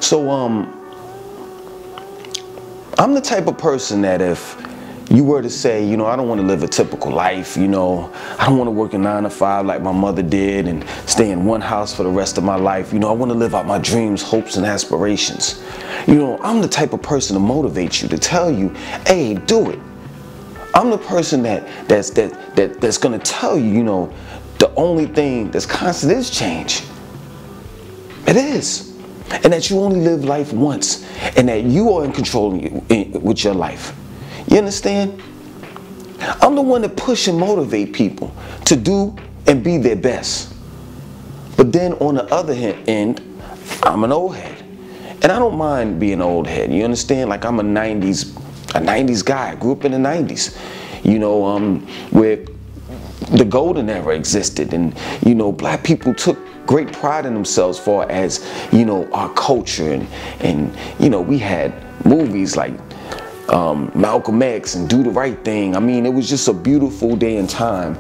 So, I'm the type of person that if you were to say, you know, I don't want to live a typical life, you know, I don't want to work a 9 to 5 like my mother did and stay in one house for the rest of my life. You know, I want to live out my dreams, hopes, and aspirations. You know, I'm the type of person to motivate you, to tell you, hey, do it. I'm the person that's going to tell you, you know, the only thing that's constant is change. It is. And that you only live life once, and that you are in control with your life. You understand? I'm the one that push and motivate people to do and be their best. But then on the other end, I'm an old head. And I don't mind being an old head. You understand? Like I'm a 90s guy. I grew up in the 90s. You know, where the golden era existed, and you know, black people took great pride in themselves far as, you know, our culture, and you know, we had movies like Malcolm X and Do the Right Thing. I mean, it was just a beautiful day and time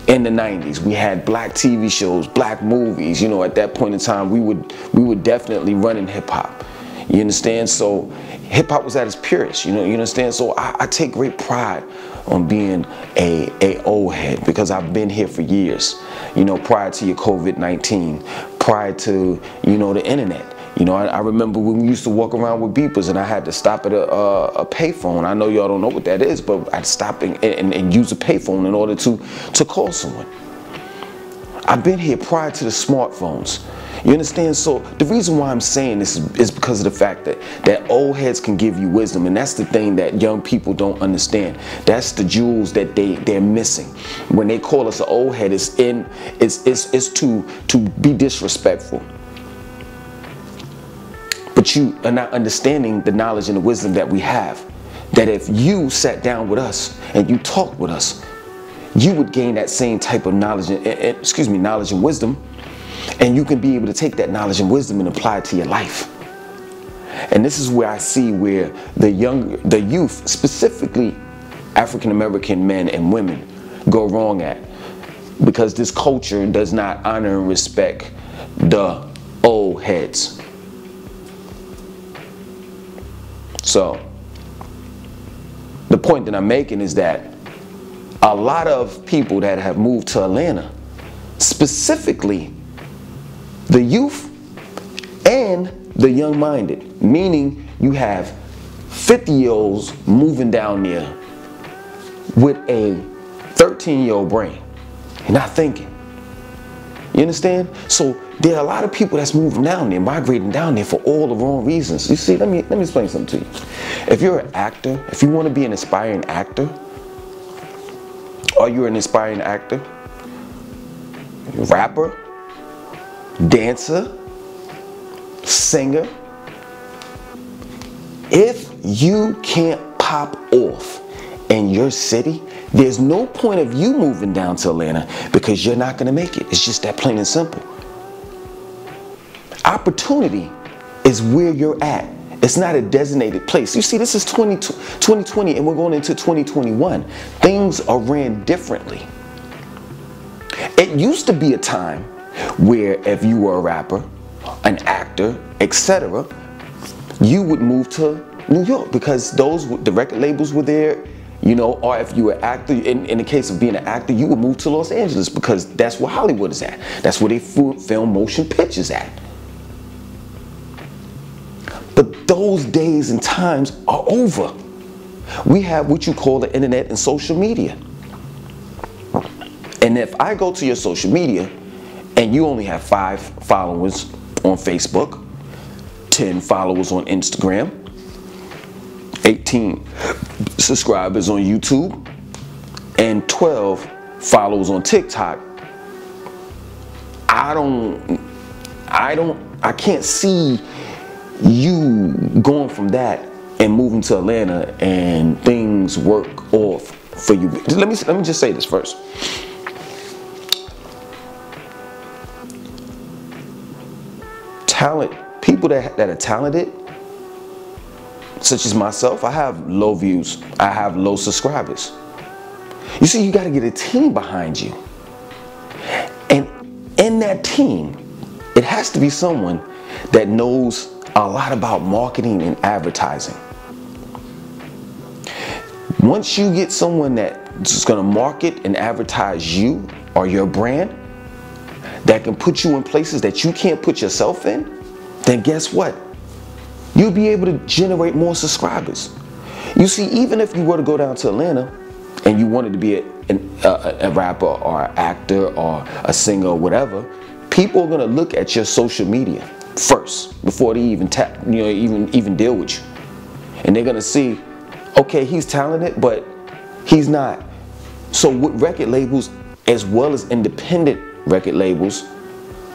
in the 90s. We had black TV shows, black movies. You know, at that point in time, we would definitely run in hip hop. You understand? So hip hop was at its purest. You know, you understand? So I take great pride on being a old head, because I've been here for years. You know, prior to your COVID-19, prior to, you know, the internet. You know, I remember when we used to walk around with beepers and I had to stop at a payphone. I know y'all don't know what that is, but I'd stop and use a payphone in order to call someone. I've been here prior to the smartphones. You understand? So the reason why I'm saying this is because of the fact that old heads can give you wisdom, and that's the thing that young people don't understand. That's the jewels that they're missing. When they call us an old head, it's to be disrespectful. But you are not understanding the knowledge and the wisdom that we have. That if you sat down with us and you talked with us, you would gain that same type of knowledge and wisdom. And you can be able to take that knowledge and wisdom and apply it to your life. And this is where I see where the youth, specifically African American men and women, go wrong at. Because this culture does not honor and respect the old heads. So, the point that I'm making is that a lot of people that have moved to Atlanta, specifically the youth and the young-minded, meaning you have 50-year-olds moving down there with a 13-year-old brain. You're not thinking. You understand? So there are a lot of people that's moving down there, migrating down there for all the wrong reasons. You see, let me explain something to you. If you're an actor, if you want to be an aspiring actor, or you're an aspiring actor, rapper, dancer, singer, if you can't pop off in your city, there's no point of you moving down to Atlanta, because you're not going to make it. It's just that plain and simple. Opportunity is where you're at. It's not a designated place. You see, this is 2020 and we're going into 2021. Things are ran differently. It used to be a time where if you were a rapper, an actor, etc., you would move to New York, because the record labels were there, you know, or if you were an actor, in the case of being an actor, you would move to Los Angeles, because that's where Hollywood is at. That's where they film motion pictures at. But those days and times are over. We have what you call the internet and social media. And if I go to your social media and you only have 5 followers on Facebook, 10 followers on Instagram, 18 subscribers on YouTube, and 12 followers on TikTok, I can't see you going from that and moving to Atlanta and things work off for you. Let me just say this first. people that are talented, such as myself, I have low views, I have low subscribers. You see, you got to get a team behind you. And in that team, it has to be someone that knows a lot about marketing and advertising. Once you get someone that's going to market and advertise you or your brand, that can put you in places that you can't put yourself in, then guess what? You'll be able to generate more subscribers. You see, even if you were to go down to Atlanta and you wanted to be a rapper or an actor or a singer or whatever, people are going to look at your social media first before they even even deal with you. And they're going to see, okay, he's talented, but he's not. So with record labels, as well as independent record labels,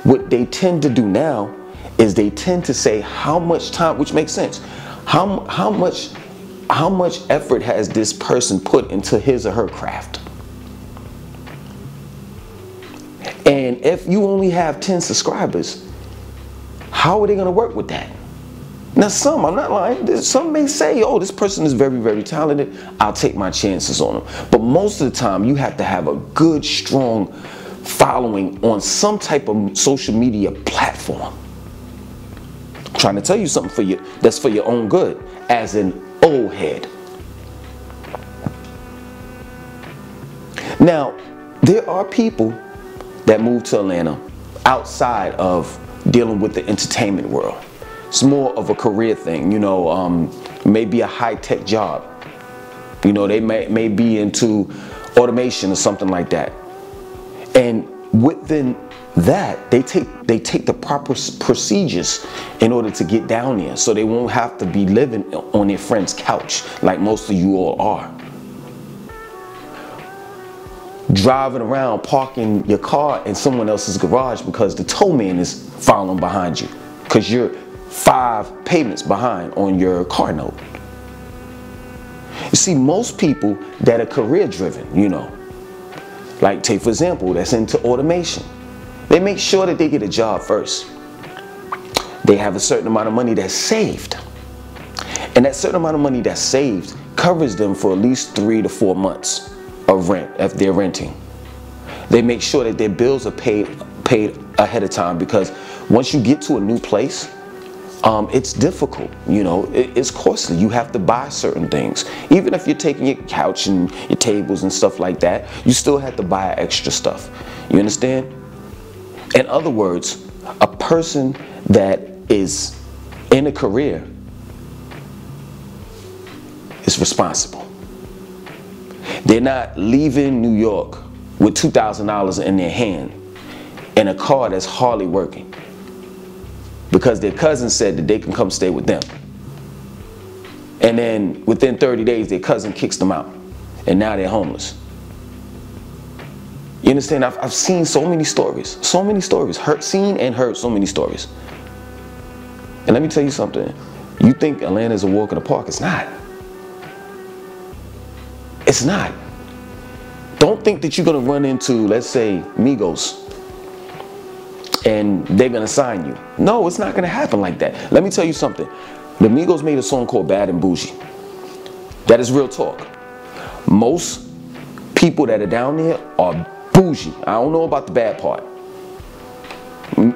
what they tend to do now is they tend to say how much time, which makes sense, how much effort has this person put into his or her craft. And if you only have 10 subscribers, how are they going to work with that? Now some, I'm not lying, some may say, oh, this person is very, very talented, I'll take my chances on them. But most of the time, you have to have a good, strong following on some type of social media platform. I'm trying to tell you something for you that's for your own good, as an old head. Now, there are people that move to Atlanta outside of dealing with the entertainment world. It's more of a career thing, you know, maybe a high-tech job. You know, they may be into automation or something like that. And within that, they take the proper procedures in order to get down there, so they won't have to be living on their friend's couch like most of you all are. Driving around, parking your car in someone else's garage because the tow man is following behind you because you're 5 payments behind on your car note. You see, most people that are career driven, you know, like take for example, that's into automation, they make sure that they get a job first. They have a certain amount of money that's saved, and that certain amount of money that's saved covers them for at least 3 to 4 months of rent if they're renting. They make sure that their bills are paid ahead of time, because once you get to a new place, it's difficult, you know, it's costly. You have to buy certain things. Even if you're taking your couch and your tables and stuff like that, you still have to buy extra stuff. You understand? In other words, a person that is in a career is responsible. They're not leaving New York with $2,000 in their hand in a car that's hardly working because their cousin said that they can come stay with them. And then within 30 days, their cousin kicks them out, and now they're homeless. You understand? I've seen so many stories, seen and heard so many stories. And let me tell you something. You think Atlanta is a walk in the park? It's not. It's not. Don't think that you're going to run into, let's say, Migos, and they're going to sign you. No, it's not going to happen like that. Let me tell you something. The Migos made a song called Bad and Bougie. That is real talk. Most people that are down there are bougie. I don't know about the bad part.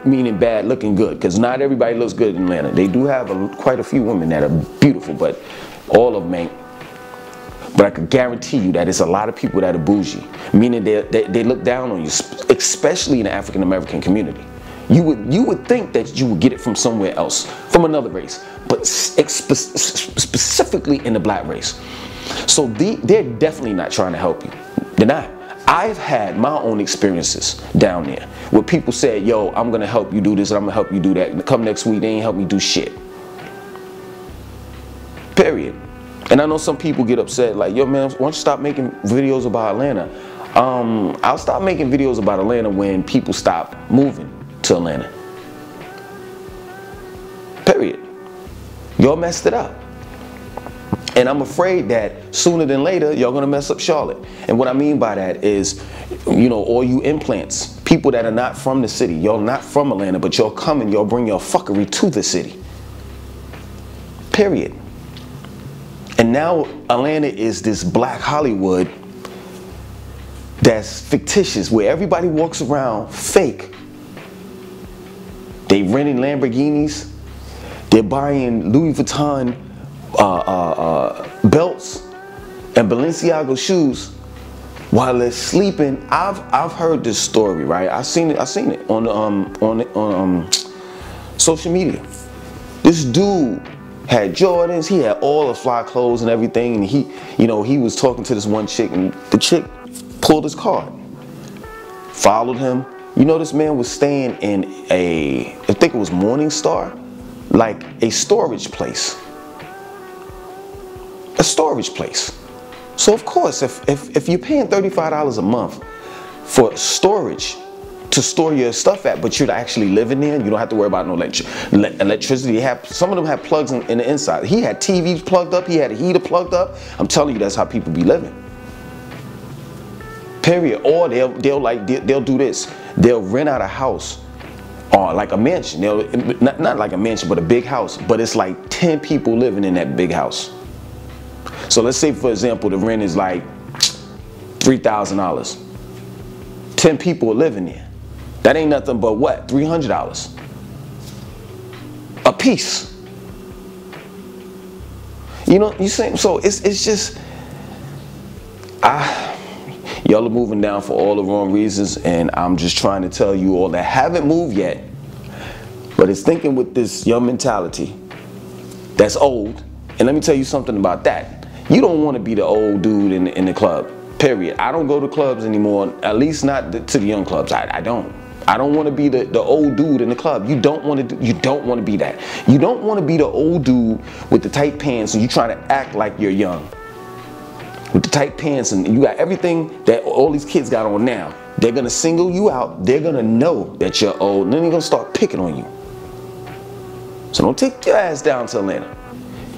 Meaning bad looking good, because not everybody looks good in Atlanta. They do have quite a few women that are beautiful, but all of them ain't. But I can guarantee you that it's a lot of people that are bougie, meaning they look down on you, especially in the African American community. You would think that you would get it from somewhere else, from another race, but specifically in the black race. So they're definitely not trying to help you. They're not. I've had my own experiences down there where people said, yo, I'm going to help you do this, and I'm going to help you do that. And come next week, they ain't help me do shit. Period. And I know some people get upset, like, yo, man, why don't you stop making videos about Atlanta? I'll stop making videos about Atlanta when people stop moving to Atlanta. Period. Y'all messed it up. And I'm afraid that sooner than later, y'all gonna mess up Charlotte. And what I mean by that is, you know, all you implants People that are not from the city. Y'all not from Atlanta, but y'all come and y'all bring your fuckery to the city. Period. And now Atlanta is this black Hollywood that's fictitious, where everybody walks around fake. They renting Lamborghinis. They're buying Louis Vuitton belts and Balenciaga shoes while they're sleeping. I've heard this story, right? I seen it on social media. This dude had Jordans. He had all the fly clothes and everything, and he was talking to this one chick, and the chick pulled his card, followed him. You know, this man was staying in I think it was Morningstar, like a storage place. A storage place. So of course, if you're paying $35 a month for storage to store your stuff at, but you're actually living there, you don't have to worry about no electricity. Some of them have plugs in the inside. He had TVs plugged up. He had a heater plugged up. I'm telling you, that's how people be living. Period. Or they'll do this. They'll rent out a house, or like a mansion. Not like a mansion, but a big house. But it's like 10 people living in that big house. So let's say, for example, the rent is like $3,000. 10 people are living there. That ain't nothing but what? $300 a piece. You know, you saying? So it's just, y'all are moving down for all the wrong reasons, and I'm just trying to tell you all that haven't moved yet, but it's thinking with this young mentality that's old. And let me tell you something about that. You don't want to be the old dude in the club, period. I don't go to clubs anymore, at least not to the young clubs. I don't want to be the old dude in the club. You don't want to be that. You don't want to be the old dude with the tight pants and you trying to act like you're young. With the tight pants and you got everything that all these kids got on now. They're going to single you out. They're going to know that you're old, and then they're going to start picking on you. So don't take your ass down to Atlanta.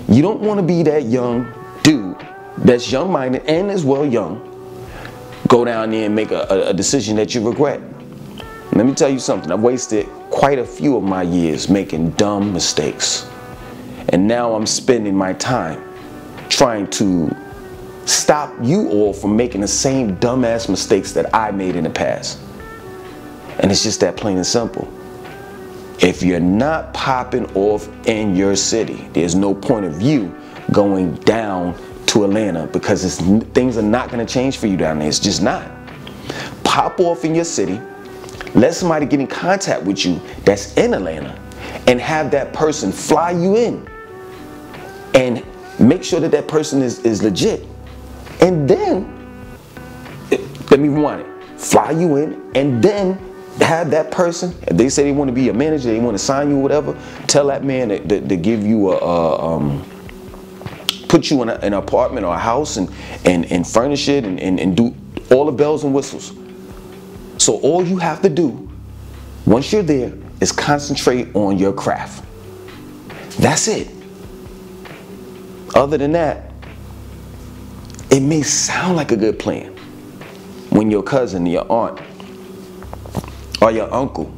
You don't want to be that young dude that's young-minded and as well young. Go down there and make a decision that you regret. Let me tell you something. I've wasted quite a few of my years making dumb mistakes. And now I'm spending my time trying to stop you all from making the same dumbass mistakes that I made in the past. And it's just that plain and simple. If you're not popping off in your city, there's no point of view going down to Atlanta, because things are not going to change for you down there. It's just not. Pop off in your city. Let somebody get in contact with you that's in Atlanta and have that person fly you in and make sure that that person is legit. And then, let me rewind it. Fly you in and then have that person, if they say they want to be a manager, they want to sign you or whatever, tell that man to give you put you in an apartment or a house and furnish it and do all the bells and whistles. So all you have to do, once you're there, is concentrate on your craft. That's it. Other than that, it may sound like a good plan when your cousin, your aunt, or your uncle,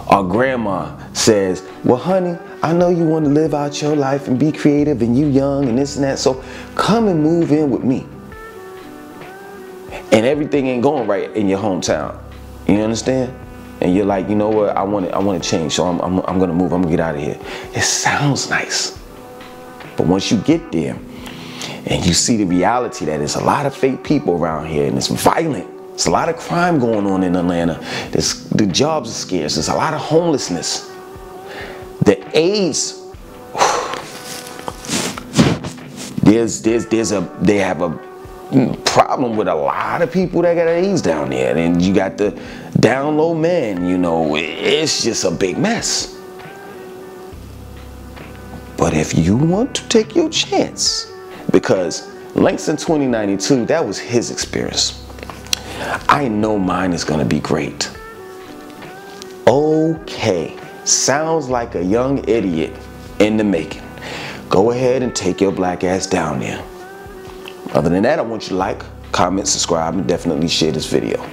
or grandma says, well, honey, I know you want to live out your life and be creative and you young and this and that, so come and move in with me. And everything ain't going right in your hometown. You understand? And you're like, you know what, I want to change, so I'm going to move, I'm going to get out of here. It sounds nice. But once you get there and you see the reality that there's a lot of fake people around here and it's violent, there's a lot of crime going on in Atlanta, the jobs are scarce, there's a lot of homelessness. The AIDS, they have a problem with a lot of people that got AIDS down there. And you got the down low men, you know, it's just a big mess. But if you want to take your chance, because Langston 2092, that was his experience. I know mine is gonna be great. Okay, sounds like a young idiot in the making. Go ahead and take your black ass down there. Other than that, I want you to like, comment, subscribe, and definitely share this video.